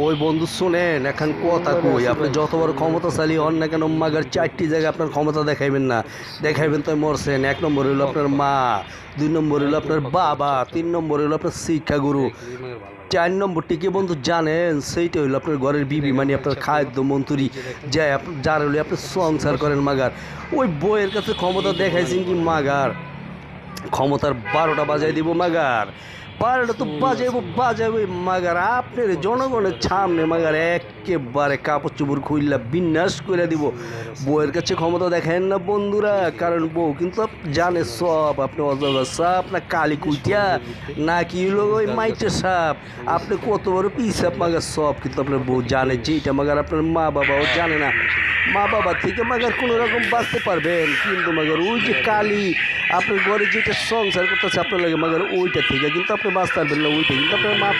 ওই বন্ধু শুনেন, এখন কথা কই, আপনি যত বড় ক্ষমতাশালী হন না কেন মাগার চারটি জায়গায় আপনার ক্ষমতা দেখাইবেন না। দেখাইবেন তো মরছেন। এক নম্বর হইলো আপনার মা, দুই নম্বর হইলো আপনার বাবা, তিন নম্বর হইলো আপনার শিক্ষাগুরু, চার নম্বরটি কি বন্ধু জানেন? সেইটা হইলো আপনার ঘরের বিবি, মানে আপনার খাদ্য মন্ত্রী, যার হইলে আপনি সংসার করেন মাগার। ওই বইয়ের কাছে ক্ষমতা দেখাইছেন কি মাগার? ক্ষমতার 12টা বাজাই দিব মাগার। 12টা তো বাজাইবো মাগার আপনার জনগণের সামনে মাগার একেবারে কাপড় চোপড় খুললা বিন্যাস করে দিব। বউয়ের কাছে ক্ষমতা দেখেন না বন্ধুরা, কারণ বউ কিন্তু জানে সব। আপনি অজগর সাপ না কালী কুইটিয়া না কি হলো ওই মাইটের সাপ, আপনি কত বড় পিসাপ মাগার সব কিন্তু আপনার বউ জানে, যেটা মাগার আপনার মা বাবাও জানে না। মা বাবা থেকে মাগার কোনো রকম বাঁচতে পারবেন, কিন্তু মাগার ওই যে কালী আপনার ঘরে যেটা সংসার করতেছে আপনার লাগে মাগার ওইটা থেকে কিন্তু আপনি বাঁচতে পারবেন না, ওইটা কিন্তু আপনার মা